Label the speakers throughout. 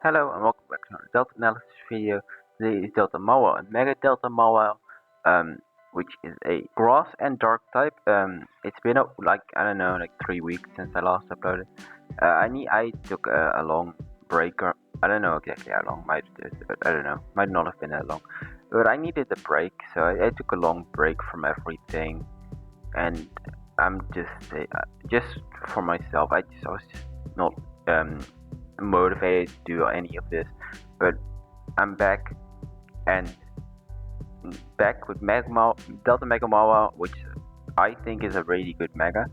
Speaker 1: Hello and welcome back to another Delta analysis video. Today is Delta Mawile and Mega Delta Mawile, which is a grass and dark type. It's been like I don't know, like 3 weeks since I last uploaded. I took a long break, or I don't know exactly how long. I don't know, might not have been that long, but I needed a break, so I took a long break from everything, and I'm just for myself. I was just not motivated to do any of this, but I'm back and back with Delta Mega Mawile, which I think is a really good Mega.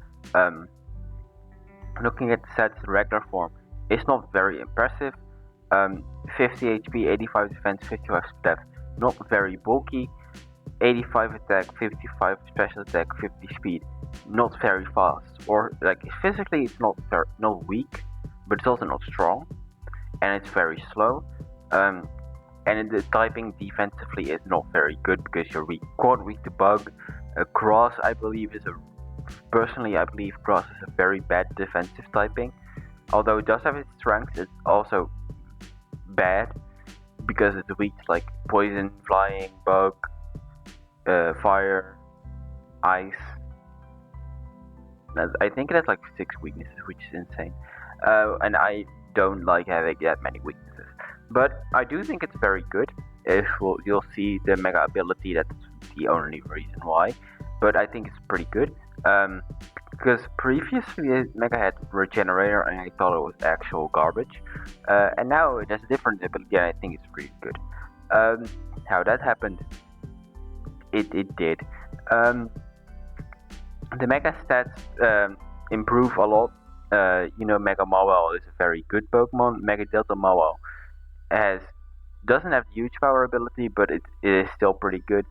Speaker 1: Looking at the stats in regular form, it's not very impressive. 50 HP, 85 defense, 55 def, not very bulky. 85 attack, 55 special attack, 50 speed, not very fast. Or like physically, it's not weak, but it's also not strong, and it's very slow. And the typing defensively is not very good because you're quite weak to bug. Cross, I believe, personally I believe Cross is a very bad defensive typing. Although it does have its strengths, it's also bad because it's weak to like poison, flying, bug, fire, ice. I think it has like 6 weaknesses, which is insane. And I don't like having that many weaknesses. But I do think it's very good. You'll see the Mega ability, that's the only reason why. But I think it's pretty good. Because previously Mega had Regenerator and I thought it was actual garbage. And now it has a different ability and I think it's really good. How that happened, it did. The Mega stats improve a lot. Mega Mawile is a very good Pokemon. Mega Delta Mawile doesn't have huge power ability, but it is still pretty good.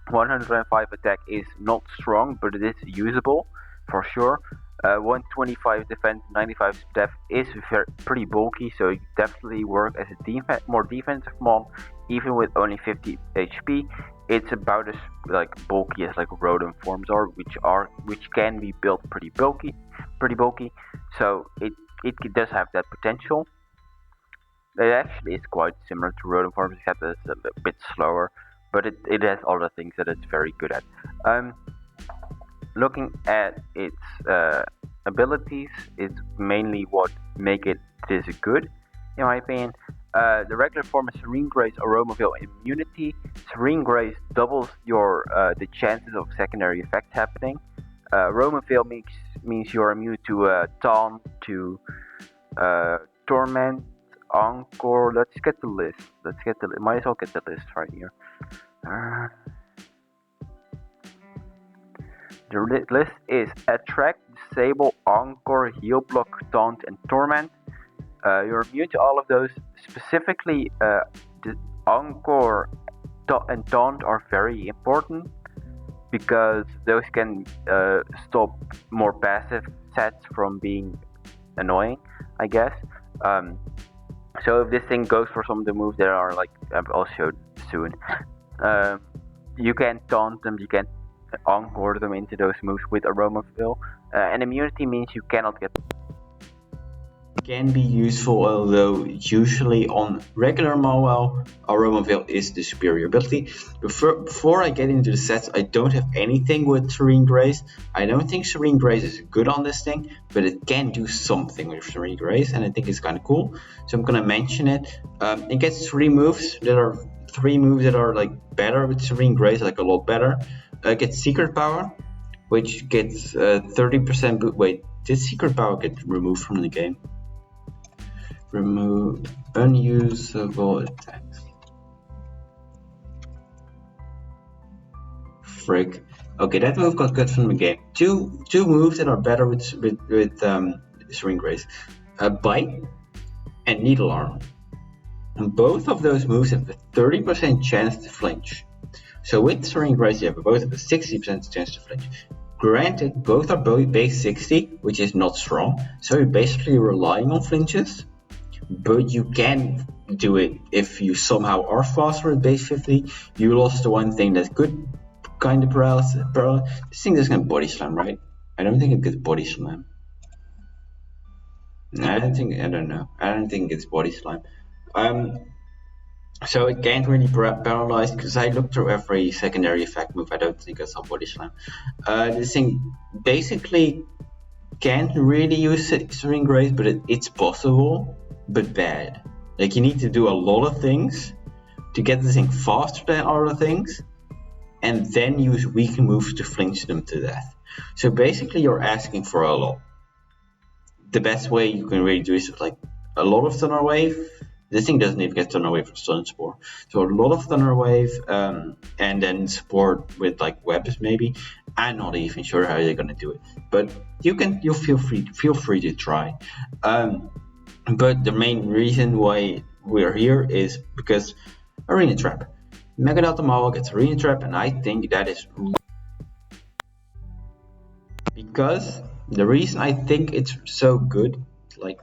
Speaker 1: 105 attack is not strong, but it is usable for sure. 125 defense, 95 def is pretty bulky, so it definitely works as a more defensive mon, even with only 50 HP. It's about as like bulky as like rodent forms are, which can be built pretty bulky. So it does have that potential. It actually is quite similar to rodent forms, except it's a bit slower, but it has other things that it's very good at. Looking at its abilities is mainly what make it this good, in my opinion. The regular form is Serene Grace, Aromaville, Immunity. Serene Grace doubles your the chances of secondary effects happening. Aromaville means you're immune to Taunt, to Torment, Encore. Let's get the list. Might as well get the list right here. The list is Attract, Disable, Encore, Heal Block, Taunt, and Torment. You're immune to all of those. Specifically, the Encore and Taunt are very important because those can stop more passive sets from being annoying, I guess. So if this thing goes for some of the moves that are like I'll show soon, you can taunt them, you can encore them into those moves with Aromaville, and immunity means you cannot get.
Speaker 2: Can be useful, although usually on regular Mawile, Aromaville is the superior ability. Before I get into the sets, I don't have anything with Serene Grace. I don't think Serene Grace is good on this thing, but it can do something with Serene Grace, and I think it's kind of cool. So I'm gonna mention it. It gets three moves that are like better with Serene Grace, like a lot better. It gets Secret Power, which gets 30% wait, did Secret Power get removed from the game? Remove unusable attacks. Frick. Okay, that move got cut from the game. Two moves that are better with Serene Grace. Bite and Needle Arm. And both of those moves have a 30% chance to flinch. So with Serene Grace, you have both have a 60% chance to flinch. Granted, both are base 60, which is not strong, so you're basically relying on flinches. But you can do it if you somehow are faster at base 50. You lost the one thing that could kind of paralysis. This thing doesn't get body slam, right? I don't think it gets body slam. I don't know. I don't think it's body slime. Um, so it can't really paralyze because I looked through every secondary effect move. I don't think I saw body slam. This thing basically can't really use String Grace, but it's possible, but bad. Like you need to do a lot of things to get this thing faster than other things, and then use weak moves to flinch them to death. So basically, you're asking for a lot. The best way you can really do is like a lot of Thunder Wave. This thing doesn't even get Thunder Wave for Stun Spore. So a lot of Thunder Wave, and then support with like webs maybe. I'm not even sure how you're gonna do it, but you feel free to try. But the main reason why we're here is because Arena Trap. Mega Delta Mawile gets Arena Trap, and I think that is because the reason I think it's so good, like,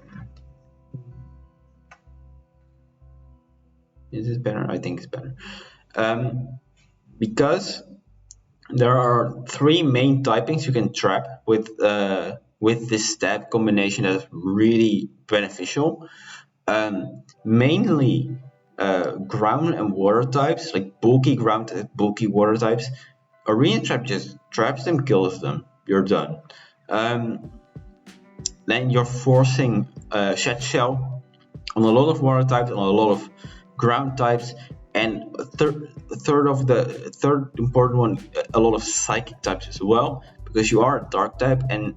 Speaker 2: is it better? I think it's better. Because there are three main typings you can trap with this stab combination that is really beneficial. Mainly ground and water types, like bulky ground and bulky water types. Arena Trap just traps them, kills them. You're done. Then you're forcing Shed Shell on a lot of water types, on a lot of ground types, and third important one, a lot of psychic types as well, because you are a dark type, and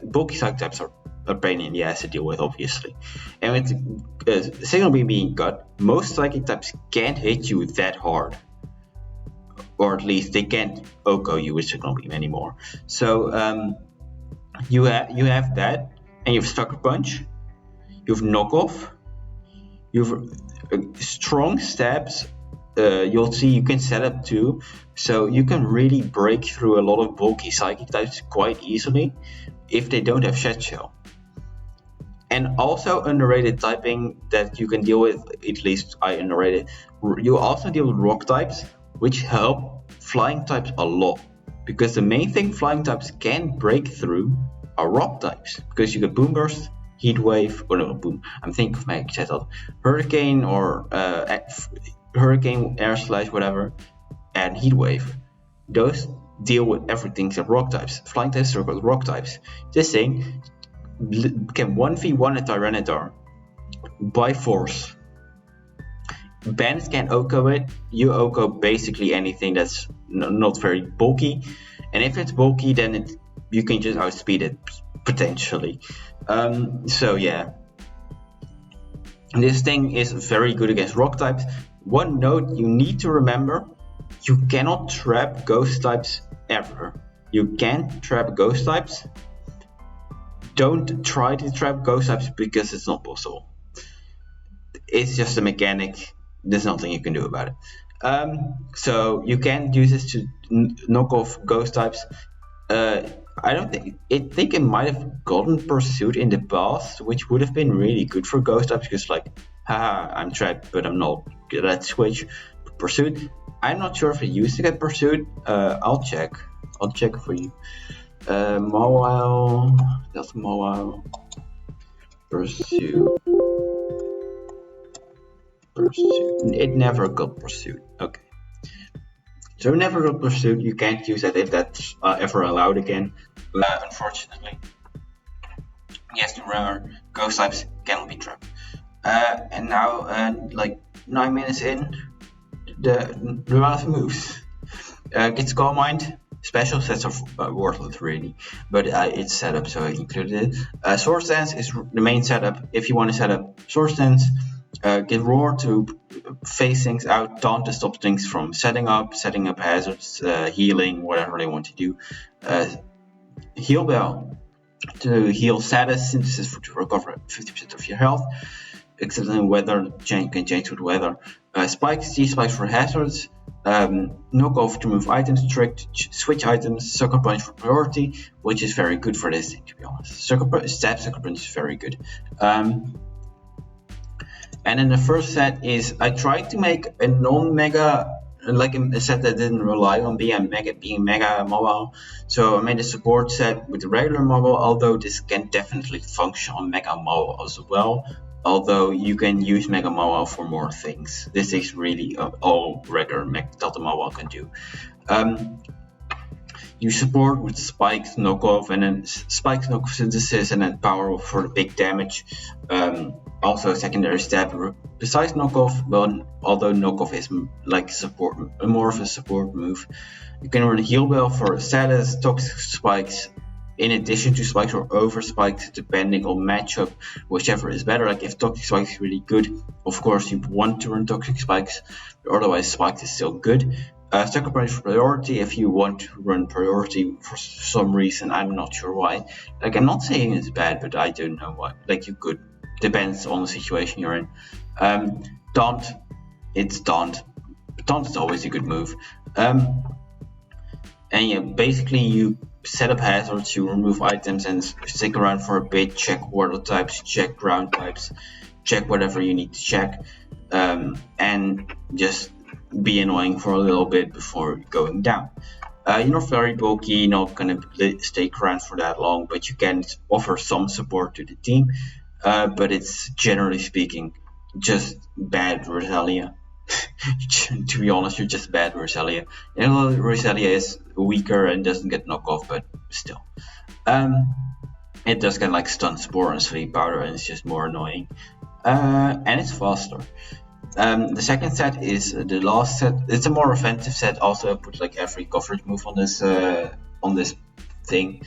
Speaker 2: bulky psychic types are a pain in the ass to deal with, obviously. And with Signal Beam being cut, most psychic types can't hit you that hard, or at least they can't OHKO you with Signal Beam anymore. So you have that, and you have Sucker Punch, you have Knockoff, you have strong stabs. You'll see you can set up too, so you can really break through a lot of bulky psychic types quite easily if they don't have Shed Shell. And also underrated typing that you can deal with, at least I underrated, you also deal with rock types, which help flying types a lot, because the main thing flying types can break through are rock types, because you get Boom Burst, Heat Wave, or no, Boom, I'm thinking of my chat out, Hurricane, or Hurricane, Air Slash, whatever, and Heat Wave. Those deal with everything except rock types. Flying types are called rock types. This thing can 1v1 a Tyranitar by force. Bandits can OHKO it. You OHKO basically anything that's not very bulky, and if it's bulky, then you can just outspeed it potentially. So yeah, this thing is very good against rock types. One note you need to remember: you cannot trap ghost types ever. You can't trap ghost types. Don't try to trap ghost types because it's not possible. It's just a mechanic. There's nothing you can do about it. So you can't use this to knock off ghost types. I think it might have gotten Pursuit in the past, which would have been really good for ghost types, because like, haha, I'm trapped, but I'm not. Let's switch. Pursuit. I'm not sure if it used to get Pursuit. I'll check for you. Mawile, that's Mawile. Pursuit. It never got Pursuit. Okay. So never got Pursuit. You can't use that if that's ever allowed again. Unfortunately. Yes, remember, ghost types cannot be trapped. And now, like 9 minutes in, the last moves. Gets Calm Mind. Special sets are worthless, really, but it's set up, so I included it. Sword Stance is the main setup. If you want to set up Sword Stance, get Roar to phase things out, Taunt to stop things from setting up hazards, healing, whatever they want to do. Heal Bell to heal status, Synthesis to recover 50% of your health, except in weather, can change with weather. Spikes, G-Spikes for hazards. Knock off to move items, trick to switch items, Sucker Punch for priority, which is very good for this thing, to be honest. Sucker Punch is very good. And then the first set is, I tried to make a non-mega like a set that didn't rely on being mega mobile. So I made a support set with the regular mobile, although this can definitely function on mega mobile as well. Although you can use mega mobile for more things. This is really all regular Delta mobile can do. You support with spikes, knockoff, and then spikes, knockoff, synthesis, and then power for the big damage. Also secondary stab. Besides knockoff, well, although knockoff is like support, more of a support move, you can run heal bell for status, toxic spikes, in addition to spikes or over spikes, depending on matchup, whichever is better. Like if toxic spikes is really good, of course you want to run toxic spikes, but otherwise spikes is still good. Sucker punch for priority if you want to run priority for some reason. I'm not sure why. Like I'm not saying it's bad, but I don't know why. Like you could, depends on the situation you're in. Taunt, it's taunt. Taunt is always a good move. And yeah, basically you set up hazards, you remove items and stick around for a bit, check water types, check ground types, check whatever you need to check, and just be annoying for a little bit before going down. You're not very bulky, not gonna stay around for that long, but you can offer some support to the team. But it's generally speaking just bad Rosalia. To be honest, you're just bad Rosalia. Rosalia is weaker and doesn't get knockoff, but still. It does get like stun spore and sleep powder, and it's just more annoying. And it's faster. The second set is the last set. It's a more offensive set. Also, I put like every coverage move on this thing,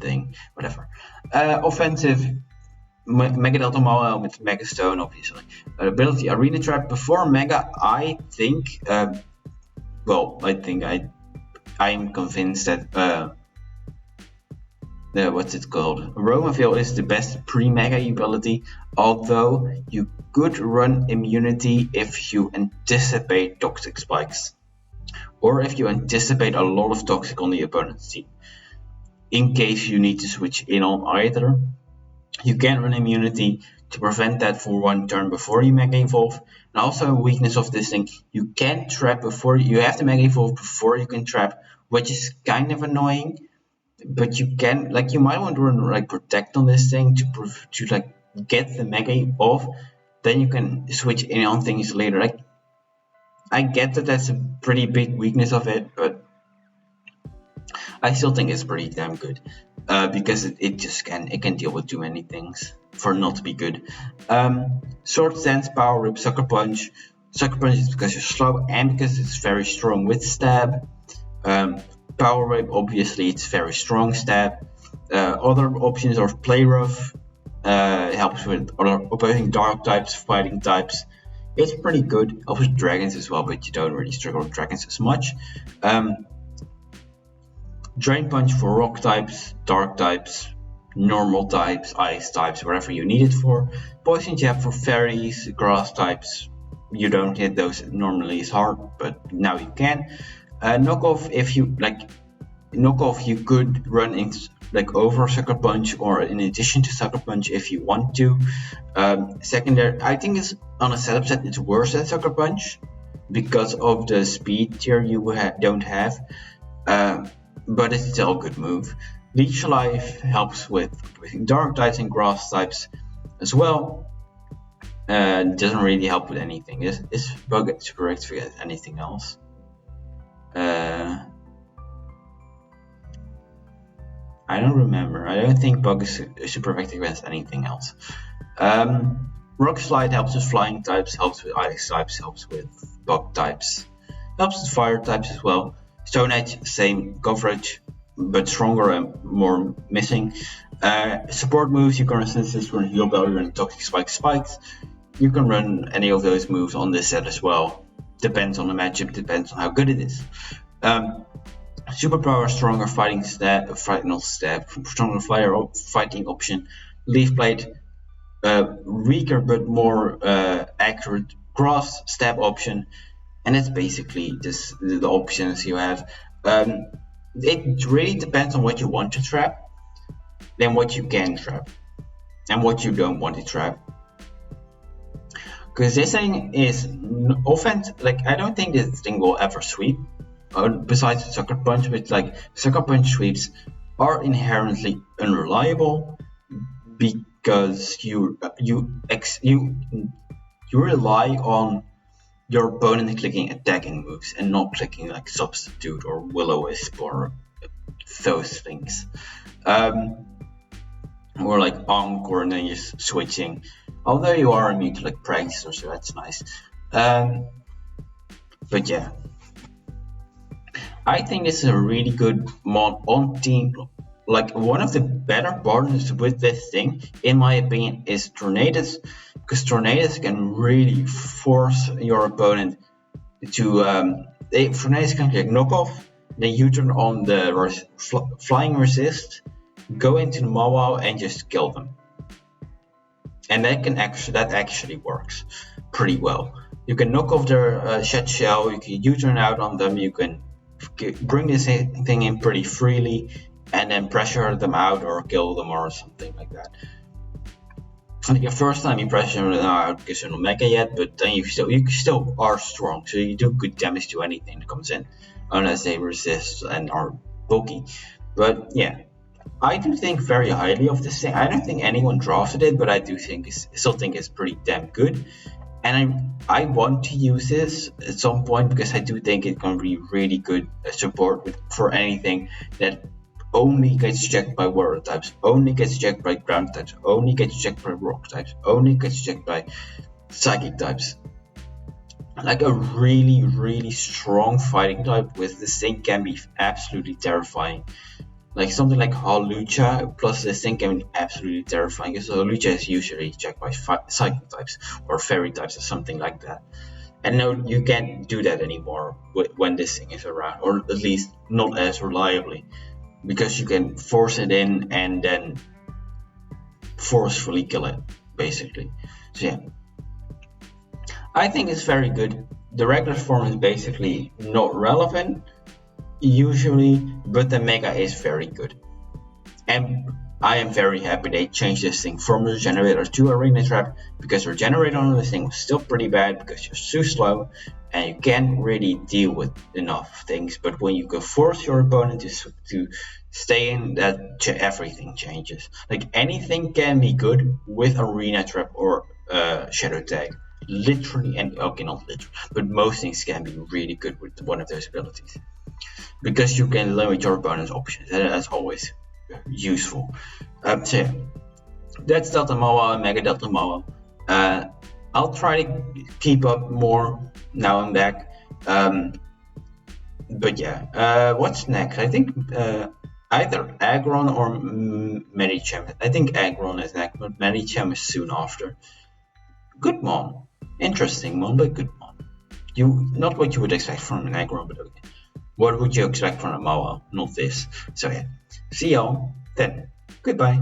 Speaker 2: thing, whatever. Offensive. Mega Delta Mawile with Mega Stone, obviously. Ability Arena Trap. Before Mega, I think. I'm convinced that. What's it called? Romaville is the best pre-Mega ability, although you could run immunity if you anticipate toxic spikes, or if you anticipate a lot of toxic on the opponent's team. In case you need to switch in on either, you can run immunity to prevent that for one turn before you Mega Evolve. And also a weakness of this thing, you can trap before you have to Mega Evolve before you can trap, which is kind of annoying. But you can, like, you might want to run like protect on this thing to like get the Mega off. Then you can switch in on things later. Like, I get that that's a pretty big weakness of it, but I still think it's pretty damn good. Because it can deal with too many things for not to be good. Sword Stance, Power Whip, Sucker Punch. Sucker Punch is because you're slow and because it's very strong with stab. Power Whip, obviously, it's very strong stab. Other options are Play Rough, helps with other opposing dark types, fighting types. It's pretty good. Helps with dragons as well, but you don't really struggle with dragons as much. Drain Punch for rock types, dark types, normal types, ice types, whatever you need it for. Poison Jab for fairies, grass types. You don't hit those normally as hard, but now you can. Knockoff, if you like, knockoff you could run in like over Sucker Punch or in addition to Sucker Punch if you want to. Secondary, I think it's on a setup set it's worse than Sucker Punch because of the speed tier you don't have. But it's still a good move. Leech Life helps with dark types and grass types as well. Doesn't really help with anything. Is Bug super active against anything else? I don't remember. I don't think Bug is super effective against anything else. Rock Slide helps with flying types, helps with ice types, helps with bug types, helps with fire types as well. Stone Edge, same coverage, but stronger and more missing. Support moves, you can run Synthesis, run Heal Bell, run Toxic Spikes. You can run any of those moves on this set as well. Depends on the matchup, depends on how good it is. Superpower, stronger fighting stab, stronger fighting option. Leaf Blade, weaker but more accurate grass stab option. And that's basically the options you have. It really depends on what you want to trap, then what you can trap, and what you don't want to trap. Because this thing is offense. Like I don't think this thing will ever sweep. Besides Sucker Punch, which like Sucker Punch sweeps are inherently unreliable because you rely on your opponent clicking attacking moves and not clicking like Substitute or Will-O-Wisp or those things. Or like Encore and then just switching. Although you are immune to like Prankster, so that's nice. But yeah. I think this is a really good mod on team. Like one of the better partners with this thing, in my opinion, is Tornadus, because Tornadus can really force your opponent to. Tornadus can like knock off, then you turn on the flying resist, go into the Mawile and just kill them, and that actually works pretty well. You can knock off their shed shell, you can U-turn out on them, you can bring this thing in pretty freely and then pressure them out or kill them or something like that. Like the first time you pressure them out because you're not mega yet, but then you still are strong, so you do good damage to anything that comes in, unless they resist and are bulky. But yeah, I do think very highly of this thing. I don't think anyone drafted it, but I do still think it's pretty damn good. And I want to use this at some point because I do think it can be really good support for anything that only gets checked by water types, only gets checked by ground types, only gets checked by rock types, only gets checked by psychic types. Like a really, really strong fighting type with this thing can be absolutely terrifying. Like something like Hawlucha plus this thing can be absolutely terrifying because Hawlucha is usually checked by psychic types or fairy types or something like that. And no, you can't do that anymore when this thing is around, or at least not as reliably, because you can force it in and then forcefully kill it, basically. So yeah, I think it's very good. The regular form is basically not relevant usually, but the Mega is very good. And I am very happy they changed this thing from Regenerator to Arena Trap, because Regenerator on this thing was still pretty bad because you're too slow and you can't really deal with enough things. But when you can force your opponent to stay in, that everything changes. Like anything can be good with Arena Trap or Shadow Tag. Literally, and okay, not literally, but most things can be really good with one of those abilities, because you can limit your opponent's options, and that's always useful. So yeah, that's Delta Mawile and Mega Delta Mawile. I'll try to keep up more now and back. But yeah, what's next? I think either Aggron or Medicham. I think Aggron is next, but Medicham is soon after. Good mon. Interesting mon, but good mon. Not what you would expect from an Aggron, but okay. What would you expect from a Mawile? Not this. So yeah, see y'all then. Goodbye.